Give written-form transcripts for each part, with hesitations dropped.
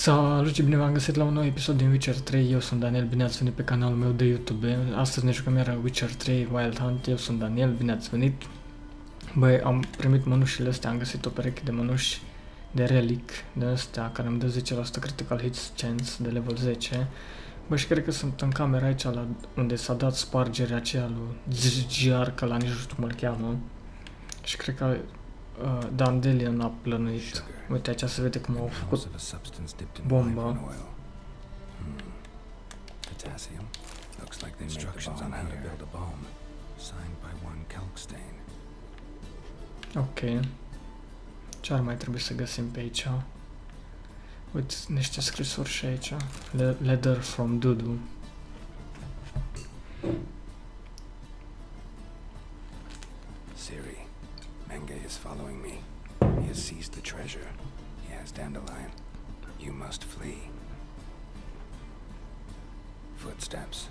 Salut și bine v-am găsit la un nou episod din Witcher 3, eu sunt Daniel, bine ați venit pe canalul meu de YouTube. Astăzi ne jucăm iară Witcher 3 Wild Hunt, eu sunt Daniel, bine ați venit. Băi, am primit mănușile astea, am găsit o pereche de mănuși de relic, de astea, care îmi dă 10% critical hits chance de level 10. Băi, și cred că sunt în camera aici, la unde s-a dat spargerea aceea lui Zgiar, că la nici nu știu cum îl cheamă. Și cred că Dandelion a plănuit. Uite, aici se vede cum au făcut bomba. Ok. Ce ar mai trebui să găsim pe aici? Uite, niște scrisuri și aici. Letter from Dudu. Menge is following me. He has seized the treasure. He has dandelion. You must flee. Footsteps.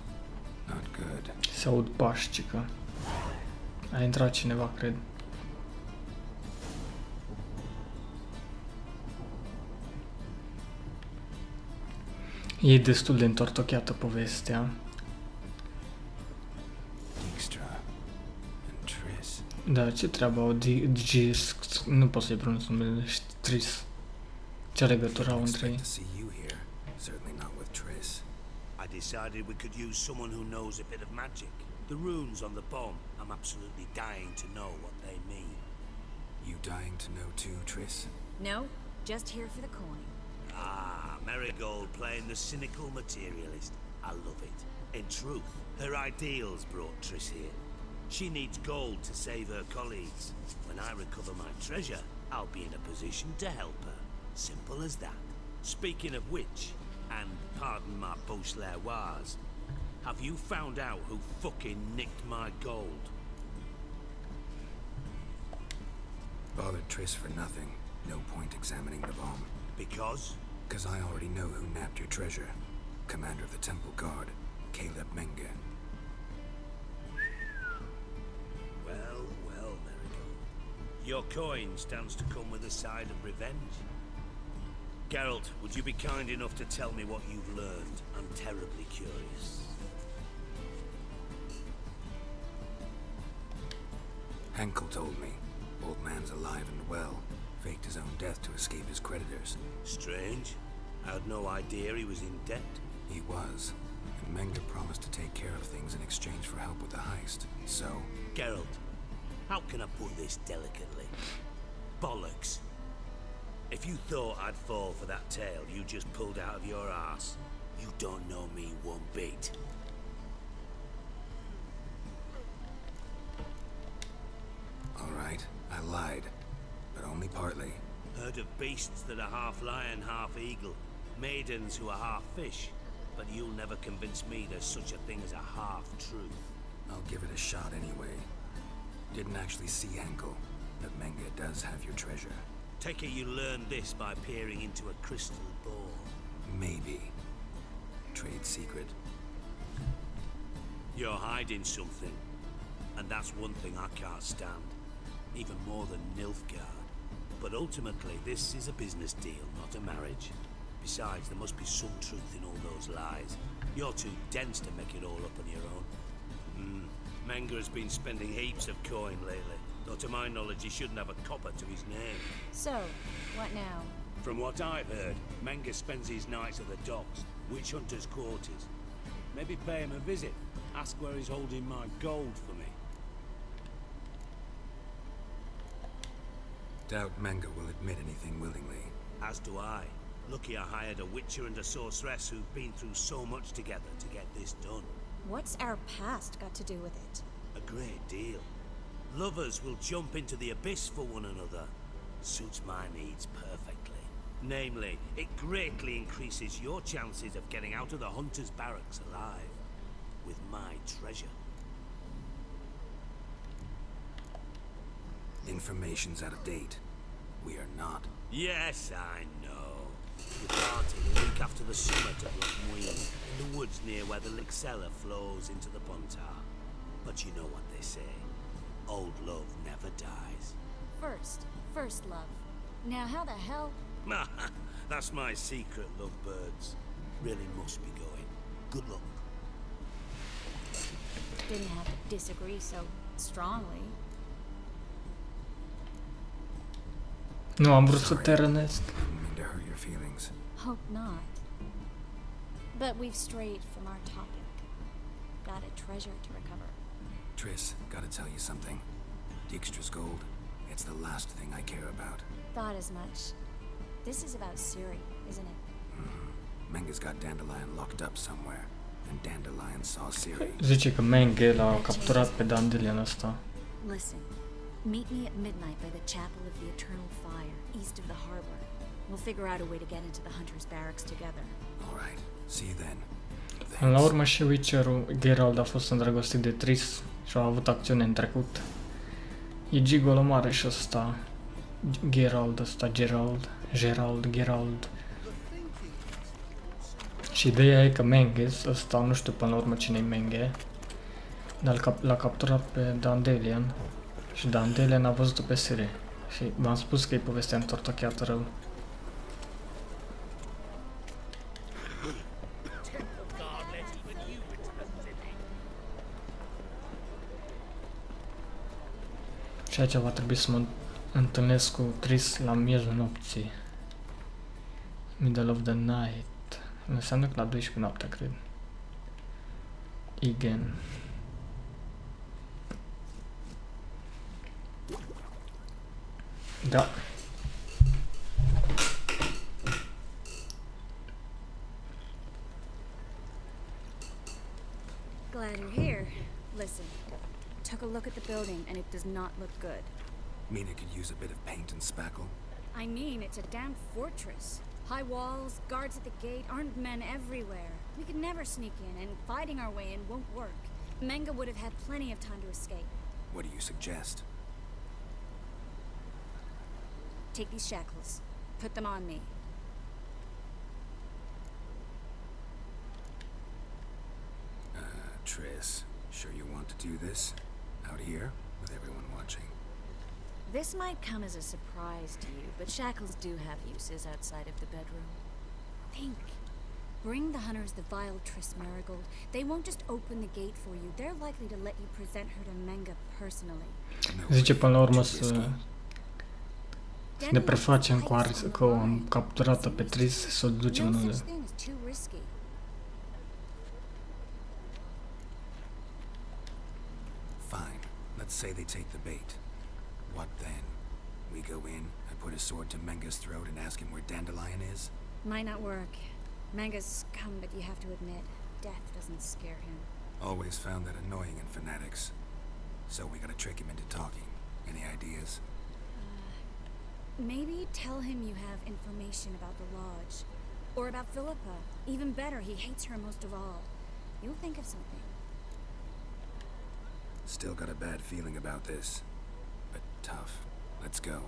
Not good. Se aud pași, cică. A intrat cineva, cred. E destul de întortocheată povestea. Da, ce treabă au nu pot să-i pronunț numele, Tris. Ce legătură au între ei? I decided we could use someone who knows a bit of magic. The runes on the bomb, I'm absolutely dying to know what they mean. You dying to know too, Tris? No, just here for the coin. Ah, Marigold playing the cynical materialist. I love it. In truth, her ideals brought Tris here. She needs gold to save her colleagues. When I recover my treasure, I'll be in a position to help her. Simple as that. Speaking of which, and pardon my Beauclervois, have you found out who fucking nicked my gold? Bothered Tris for nothing. No point examining the bomb. Because? Because I already know who nabbed your treasure. Commander of the Temple Guard, Caleb Menge. Well, Marigold. Your coin stands to come with a side of revenge. Geralt, would you be kind enough to tell me what you've learned? I'm terribly curious. Henkel told me. Old man's alive and well. Faked his own death to escape his creditors. Strange. I had no idea he was in debt. He was. And Menge promised to take care of things in exchange for help with the heist. So... Geralt, how can I put this delicately? Bollocks. If you thought I'd fall for that tale you just pulled out of your arse, you don't know me one bit. All right, I lied. But only partly. Heard of beasts that are half lion, half eagle. Maidens who are half fish. But you'll never convince me there's such a thing as a half-truth. I'll give it a shot anyway. Didn't actually see Henkel, but Menge does have your treasure. Take it you learned this by peering into a crystal ball. Maybe. Trade secret. You're hiding something. And that's one thing I can't stand. Even more than Nilfgaard. But ultimately, this is a business deal, not a marriage. Besides, there must be some truth in all those lies. You're too dense to make it all up on your own. Menge has been spending heaps of coin lately. Though to my knowledge, he shouldn't have a copper to his name. So, what now? From what I've heard, Menge spends his nights at the docks, witch hunters' quarters. Maybe pay him a visit. Ask where he's holding my gold for me. Doubt Menge will admit anything willingly. As do I. Lucky I hired a witcher and a sorceress who've been through so much together to get this done. What's our past got to do with it? A great deal. Lovers will jump into the abyss for one another. Suits my needs perfectly. Namely, it greatly increases your chances of getting out of the hunter's barracks alive. With my treasure. Information's out of date. We are not. Yes, I know. We parted a week after the summit of Lochmuin, in the woods near where the Lixella flows into the Pontar. But you know what they say. Old love never dies. First love. Now how the hell? That's my secret, lovebirds. Really must be going. Good luck. Didn't have to disagree so strongly. Nu am vrut să te rănesc. Didn't mean to hurt your feelings. Hope not. But we've strayed from our topic. Got a treasure to recover. Triss, gotta tell you something. Dijkstra's gold, it's the last thing I care about. Thought as much. This is about Ciri, isn't it? Menga's got Dandelion locked up somewhere, and Dandelion saw Ciri. Zice că Menge l-a capturat pe Dandelion ăsta. Listen, meet me at midnight by the Chapel of the Eternal Fire, east of the harbor. We'll figure out a way to get into the Hunter's Barracks together. All right, see you then. Până la urmă și Witcherul, Geralt a fost îndrăgostit de Triss și a avut acțiune în trecut. E gigolo mare și ăsta, Gerald. Și ideea e că Menges, ăsta nu știu până la urmă cine-i Menge, dar l-a capturat pe Dandelion și Dandelion a văzut-o pe Ciri. Și v-am spus că e povestea întortocheată rău. Și aici va trebui să mă întâlnesc cu Triss la miezul nopții. Middle of the night. Înseamnă că la 12 noaptea, cred. Igen. Da. Glad you're here. Listen, took a look at the building and it does not look good. Mean it could use a bit of paint and spackle? I mean, it's a damn fortress. High walls, guards at the gate, armed men everywhere. We could never sneak in, and fighting our way in won't work. Menga would have had plenty of time to escape. What do you suggest? Take these shackles. Put them on me. Triss, sure you want to do this? Out here, with everyone watching? This might come as a surprise to you, but shackles do have uses outside of the bedroom. Think. Bring the hunters the vile Triss Marigold. They won't just open the gate for you. They're likely to let you present her to Menga personally. Zice până la urmă să ne prefacem că am capturat-o pe Triss, să o ducem în unde. Fine. Let's say they take the bait. What then? We go in, I put a sword to Menga's throat and ask him where Dandelion is? Might not work. Menga's scum, but you have to admit, death doesn't scare him. Always found that annoying in fanatics. So we gotta trick him into talking. Any ideas? Maybe tell him you have information about the lodge. Or about Philippa. Even better, he hates her most of all. You'll think of something. Still got a bad feeling about this. But tough. Let's go.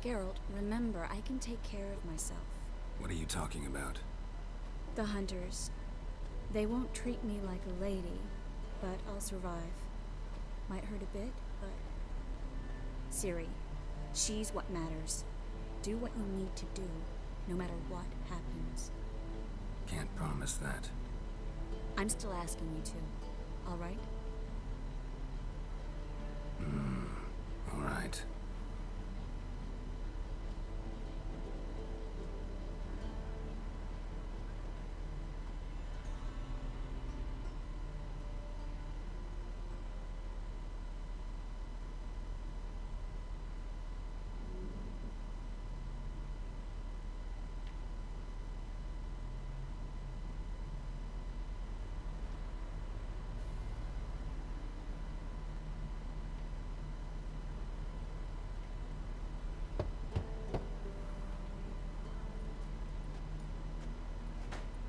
Geralt, remember, I can take care of myself. What are you talking about? The hunters. They won't treat me like a lady, but I'll survive. Might hurt a bit, but... Ciri, she's what matters. Do what you need to do, no matter what happens. Can't promise that. I'm still asking you to, all right? All right.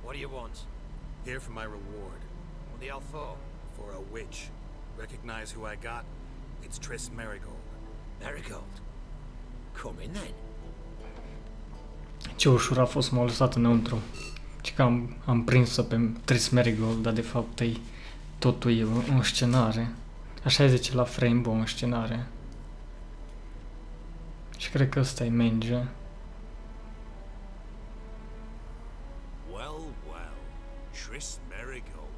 What do you want? Here for my reward. What the hell for? For a witch. Recognize who I got? It's Triss Marigold. Marigold. Come in then. Ce ușor a fost, m-a lăsat înăuntru. Și că am prins-o pe Tris Marigold, dar de fapt totul e o scenare. Așa îi zice la Rainbow, o scenare. Și cred că ăsta e Mange. Well, well. Tris Marigold.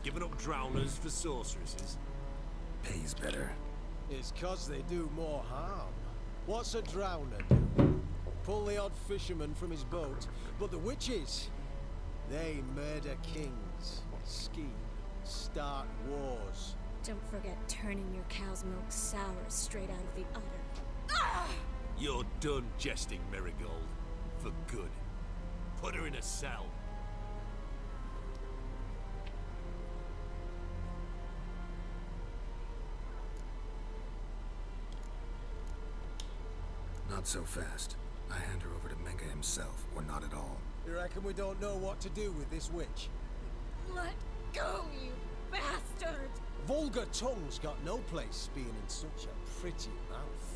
Giving up drowners for sorceresses. Pays better. It's 'cause they do more harm. What's a drowner do? Pull the odd fisherman from his boat, but the witches, they murder kings, scheme, start wars. Don't forget turning your cow's milk sour straight out of the udder. You're done jesting, Marigold. For good. Put her in a cell. Not so fast. I hand her over to Menga himself, or not at all. You reckon we don't know what to do with this witch? Let go, you bastard! Vulgar tongue's got no place being in such a pretty mouth.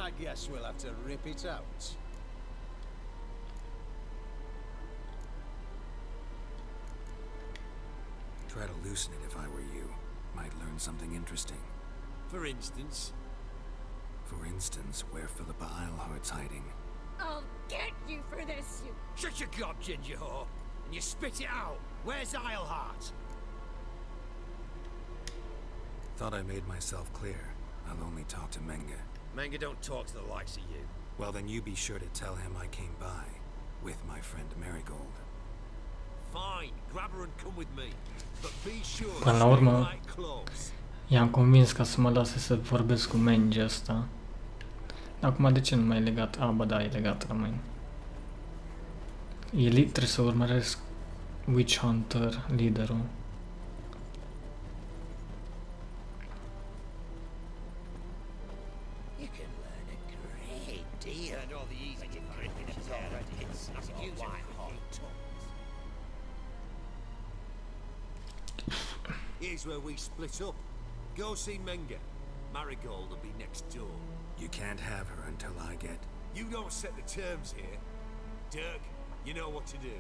I guess we'll have to rip it out. Try to loosen it if I were you. Might learn something interesting. For instance. For instance, where Philippa Eilhart's hiding. I'll get you for this, you... Shut your gob, ginger whore, and you spit it out. Where's Eilhart? Thought I made myself clear. I'll only talk to Menga. Menga don't talk to the likes of you. Well, then you be sure to tell him I came by. With my friend Marigold. Fine, grab her and come with me. But be sure Până la to urmă, stay right close. i-am convins ca să mă lase să vorbesc cu Mange ăsta. Acum de ce nu mai e legat? Ah, ba da, e legat la mine. Trebuie să urmăresc Witch Hunter, liderul. You can learn a great deal. And all the easy gripping of already. It's not a white hot. Here's where we split up. Go see Menga. Marigold will be next door. You can't have her until I get... You don't set the terms here. Dirk, you know what to do.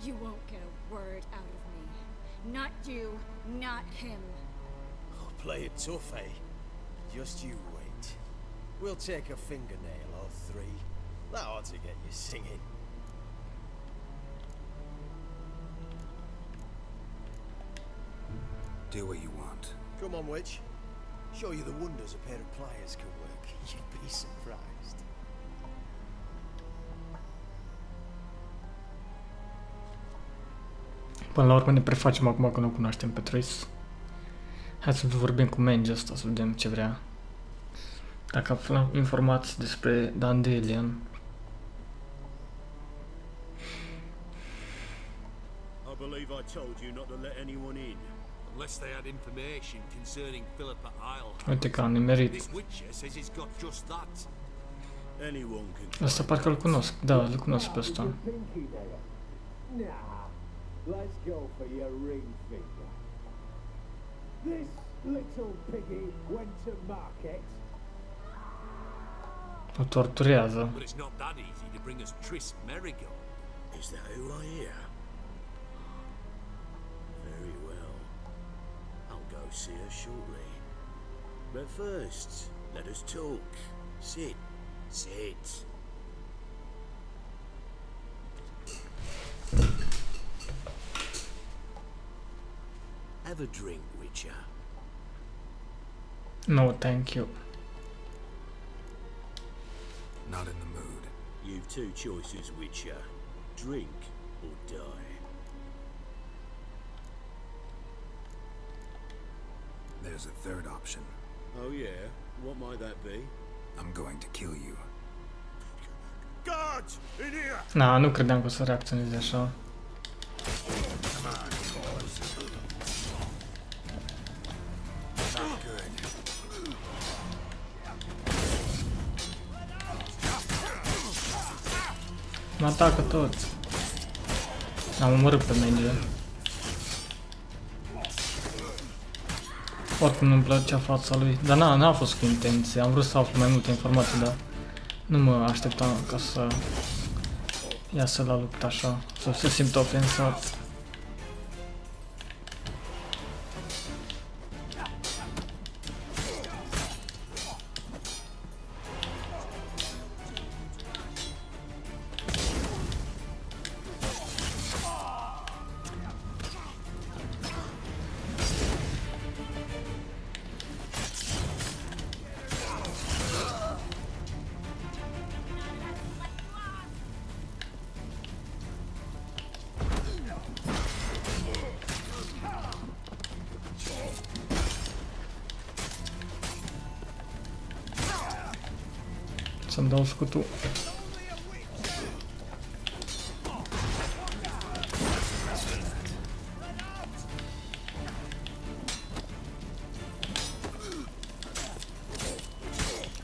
You won't get a word out of me. Not you, not him. Oh, play it tough, eh? Just you wait. We'll take a fingernail or three. That ought to get you singing. Do what you want. Come on, witch. Show you the wonders a pair of pliers can work. You'd be surprised. Până la urmă ne prefacem acum că nu cunoaștem pe Tris. Hai să vorbim cu Mange ăsta, să vedem ce vrea. Dacă aflăm informații despre Dandelion. I believe I told you not to let anyone in. Unless they had information concerning Philippa Eilhart. Uite că am nimerit. This witcher says he's got just that. Anyone can. Ăsta parcă îl cunosc. Da, îl cunosc pe ăsta. Nah, let's go for your ring finger. This little piggy went to market. O torturează. But it's not that easy to bring us Tris Marigold. Is that who I hear? Very well. I'll go see her shortly. But first, let us talk. Sit. Sit. Have a drink, Witcher. No, thank you. Not in the mood. You've two choices, Witcher. Drink or die. There's a third option. Oh yeah? What might that be? I'm going to kill you. Guards! In here! Na, nu credeam că o să reacționeze așa. Mă atacă toți. Am omorât pe Mange. Oricum nu-mi plăcea fața lui. Dar n-a fost cu intenție. Am vrut să aflu mai multe informații, dar nu mă așteptam ca să iasă la luptă așa, să se simtă ofensat. Să-mi dau scutul.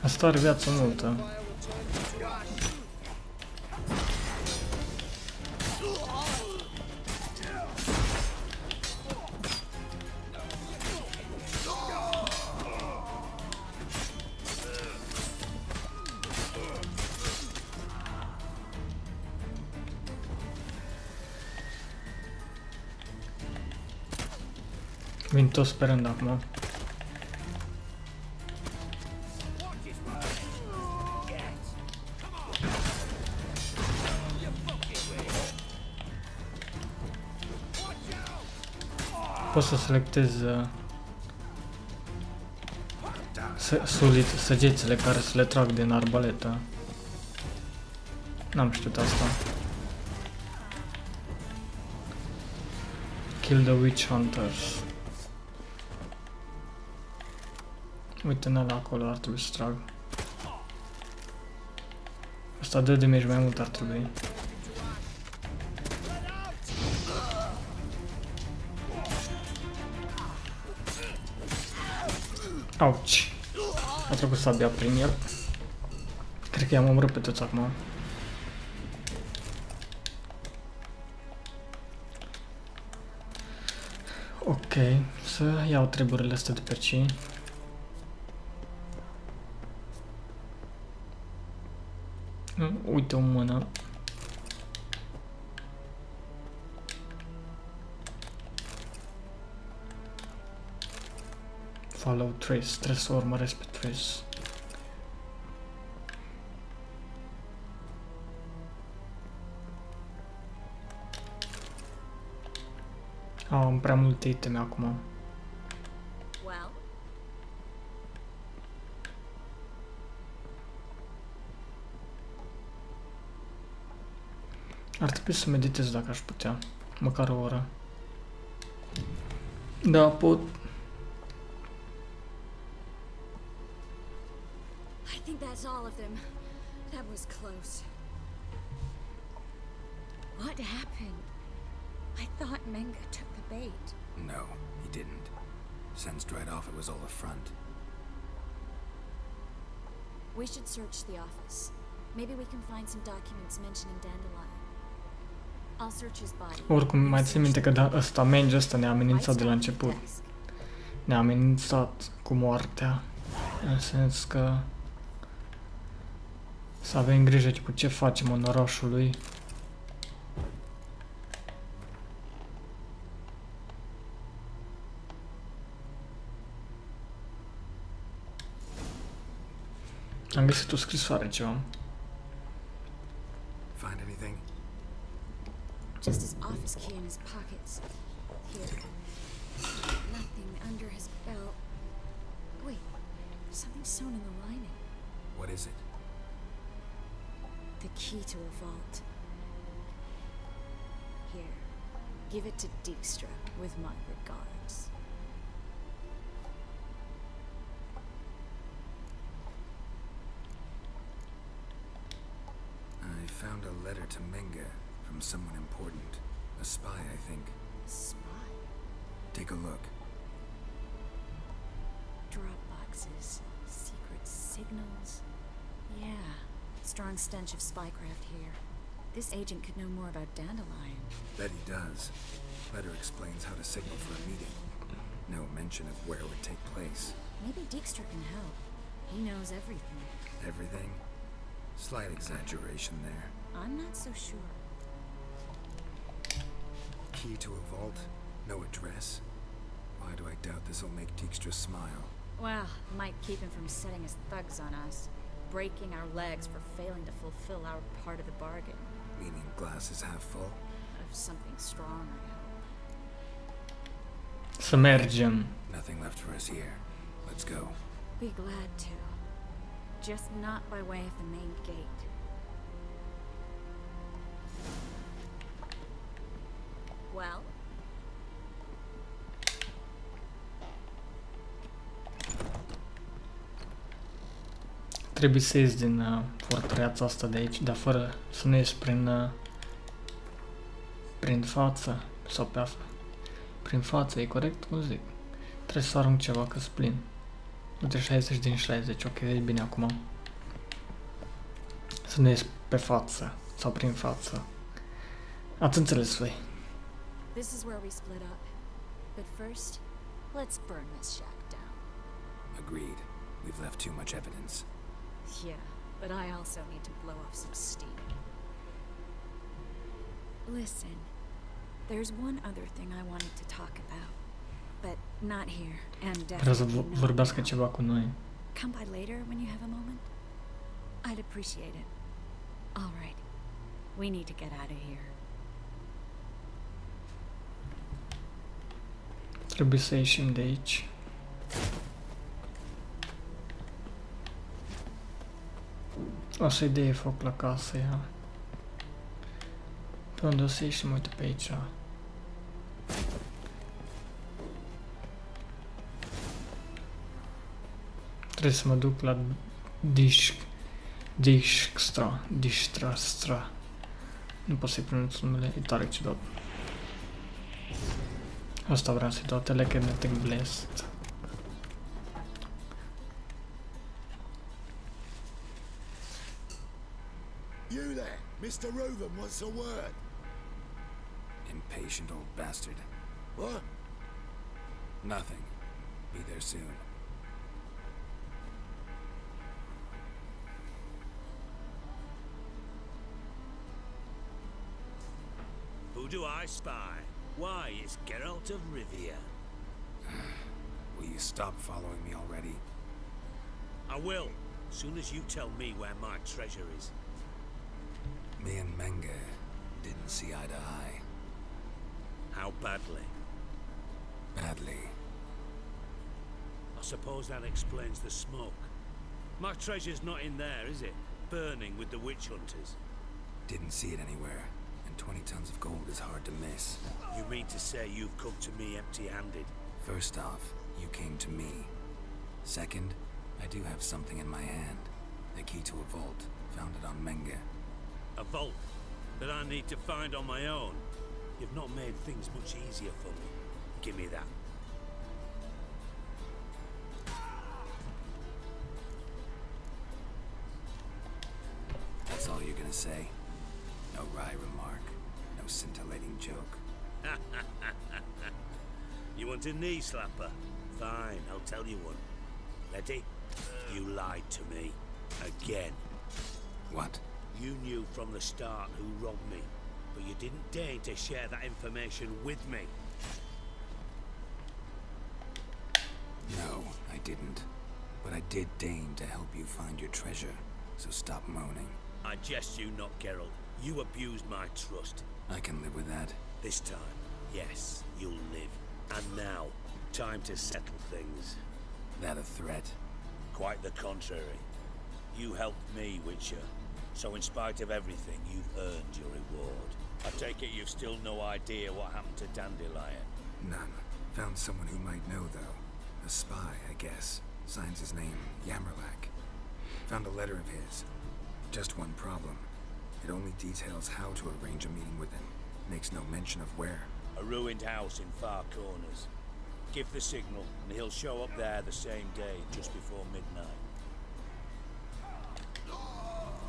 Asta are viață multă. Vin tot sperând acum. Pot să selectez săgețile care să le trag din arbaletă. N-am știut asta. Kill the witch hunters. Uite, în ăla acolo ar trebui să trag. Asta dă damage mai mult ar trebui. Auci! A trecut sabia prin el. Cred că i-am omorât pe toți acum. Ok, să iau treburile astea de pe aici. Uite o mână. Follow trace, trebuie să urmăresc pe trace. Am prea multe iteme acum. Ar trebui să meditez dacă aș putea, măcar o oră. Da, pot. I think that's all of them. That was close. What happened? I thought Menga took the bait. No, he didn't. Sensed right off it was all a front. We should search the office. Maybe we can find some documents mentioning Dandelion. I'll search his body. Oricum, mai țin minte că ăsta, Mange ăsta ne-a amenințat de la început. Ne-a amenințat cu moartea. În sens că să avem grijă cu ce facem în orașul lui. Am găsit o scrisoare ceva. Find anything? Just his office key in his pockets. Here. Nothing under his belt. Wait, something sewn in the lining. What is it? The key to a vault. Here, give it to Dijkstra with my regards. I found a letter to Menga from someone important. A spy, I think. A spy? Take a look. Drop boxes, secret signals. Yeah, strong stench of spycraft here. This agent could know more about Dandelion. Bet he does. Letter explains how to signal for a meeting. No mention of where it would take place. Maybe Dijkstra can help. He knows everything. Everything? Slight exaggeration there. I'm not so sure. Key to a vault? No address? Why do I doubt this will make Dijkstra smile? Well, might keep him from setting his thugs on us, breaking our legs for failing to fulfill our part of the bargain. Meaning glass is half full? Of something strong, I hope. Să mergem. Nothing left for us here. Let's go. Be glad to. Just not by way of the main gate. Well? Trebuie să ies din fortăreața asta de aici, dar fără să nu ies prin față sau pe asta. Prin față, e corect? Cum zic? Trebuie să arunc ceva că-s plin. Uite, 60 din 60, ok, e bine acum. Să nu ies pe față sau prin față. Ați înțeles voi. This is where we split up. But first, let's burn this shack down. Agreed. We've left too much evidence. Yeah, but I also need to blow off some steam. Listen, there's one other thing I wanted to talk about, but not here, and Vreau să definitely not vorbească now. ceva cu noi. Come by later when you have a moment. I'd appreciate it. All right, we need to get out of here. Trebuie să ieșim de aici. O să-i dea foc la casă, ia. Pe unde o să ieșim? Uite pe aici. Trebuie să mă duc la Dijkstra. Nu pot să-i pronunț numele, e tare ciudat. Asta vreau să-i dau, telekinetic blast. You there, Mr. Reuven wants a word. Impatient old bastard. What? Nothing. Be there soon. Who do I spy? Why, it's Geralt of Rivia. Will you stop following me already? I will, soon as you tell me where my treasure is. Me and Menge didn't see eye to eye. How badly? Badly. I suppose that explains the smoke. My treasure's not in there, is it? Burning with the witch hunters. Didn't see it anywhere. And 20 tons of gold is hard to miss. You mean to say you've come to me empty-handed? First off, you came to me. Second, I do have something in my hand. The key to a vault, found it on Menge. A vault that I need to find on my own? You've not made things much easier for me. Give me that. That's all you're gonna say? No wry remark, no scintillating joke. You want a knee slapper? Fine, I'll tell you one. Ready? You lied to me. Again. What? You knew from the start who robbed me, but you didn't deign to share that information with me. No, I didn't. But I did deign to help you find your treasure, so stop moaning. I jest you not, Geralt. You abused my trust. I can live with that. This time, yes, you'll live. And now, time to settle things. That a threat? Quite the contrary. You helped me, Witcher. So in spite of everything, you've earned your reward. I take it you've still no idea what happened to Dandelion? None. Found someone who might know, though. A spy, I guess. Signs his name, Yammerlack. Found a letter of his. Just one problem. It only details how to arrange a meeting with him. Makes no mention of where. A ruined house in Far Corners. Give the signal, and he'll show up there the same day, just before midnight.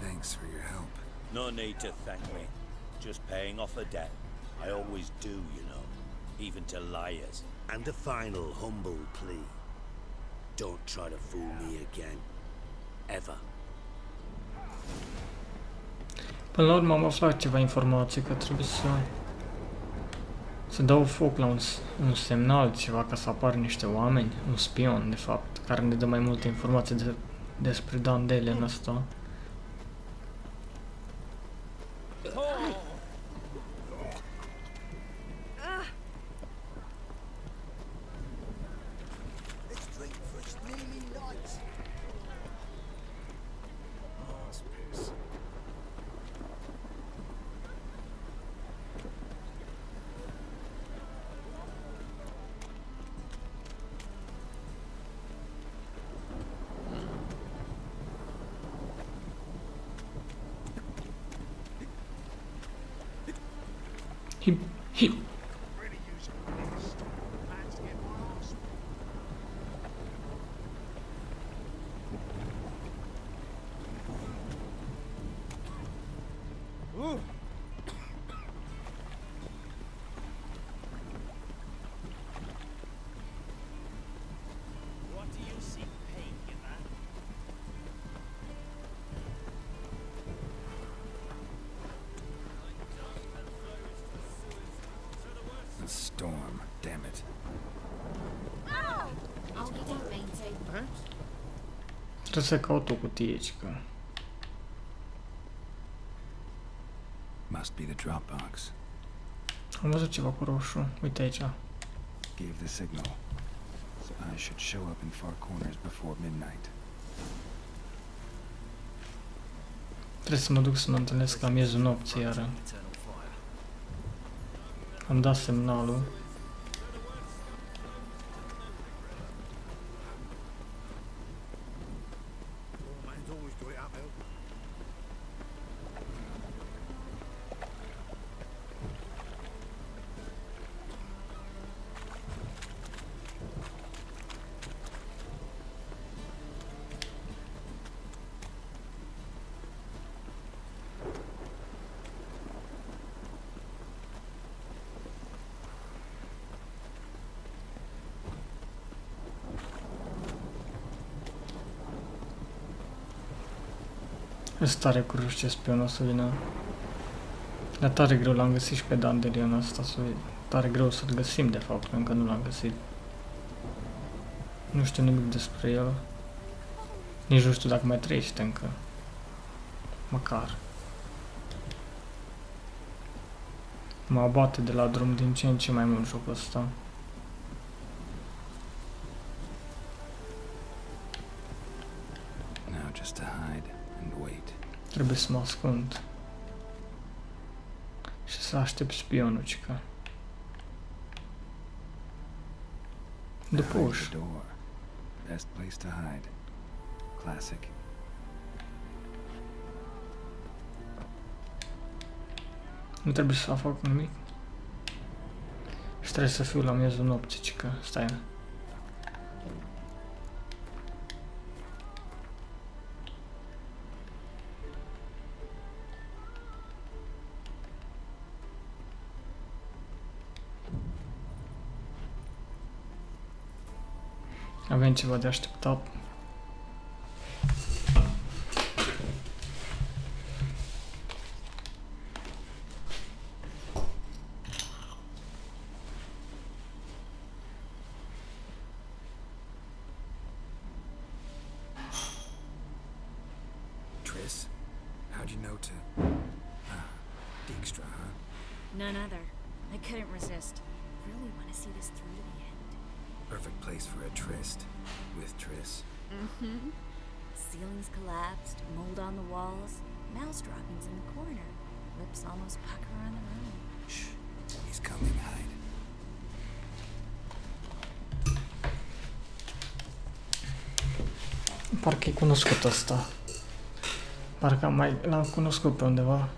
Thanks for your help. No need to thank me. Just paying off a debt. I always do, you know. Even to liars. And a final humble plea. Don't try to fool me again. Ever. Până la urmă am aflat ceva informații că trebuie să dau foc la un semnal, ceva, ca să apară niște oameni, un spion, de fapt, care ne dă mai multe informații despre Dandele în ăsta. Hip. Storm, damn it. Trebuie să caut o cutie, că... Must be the drop box. Am văzut ceva cu roșu. Uite aici. Gave the signal. I should show up in far corners before midnight. Trebuie să mă duc să mă întâlnesc la miezul nopții iară. Am dat semnalul. Este tare curios ce spionul o să vină. E tare greu, l-am găsit și pe Dandelion ăsta, tare greu să-l găsim de fapt, încă nu l-am găsit. Nu știu nimic despre el. Nici nu știu dacă mai trăiește încă. Măcar. Mă abate de la drum din ce în ce mai mult jocul ăsta. Now just to hide and wait. Trebuie să mă ascund. Și să aștept spionul, cică. După ușă. Best place to hide. Classic. Nu trebuie să fac nimic. Și trebuie să fiu la miezul nopții, cică. Stai. Avem ceva de așteptat. Triss, how'd you know to... Dijkstra, huh? None other. I couldn't resist. Really want to see this through to the end. Perfect place for a tryst. With Triss. Mm-hmm. Ceilings collapsed, mold on the walls, mouse droppings in the corner, lips almost pucker on the room. Shh. He's coming, hide. Parcă e cunoscut ăsta. Parcă l-am cunoscut pe undeva.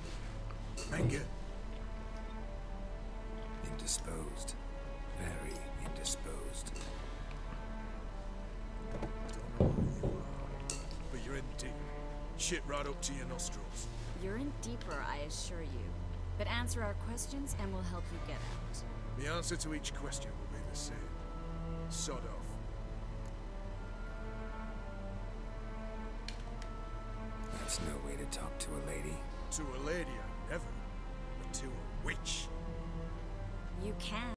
Indisposed. Very indisposed. Don't know who you are, but you're in deep. Shit right up to your nostrils. You're in deeper, I assure you. But answer our questions and we'll help you get out. The answer to each question will be the same. Sod off. That's no way to talk to a lady. To a lady, I never. But to a witch. You can.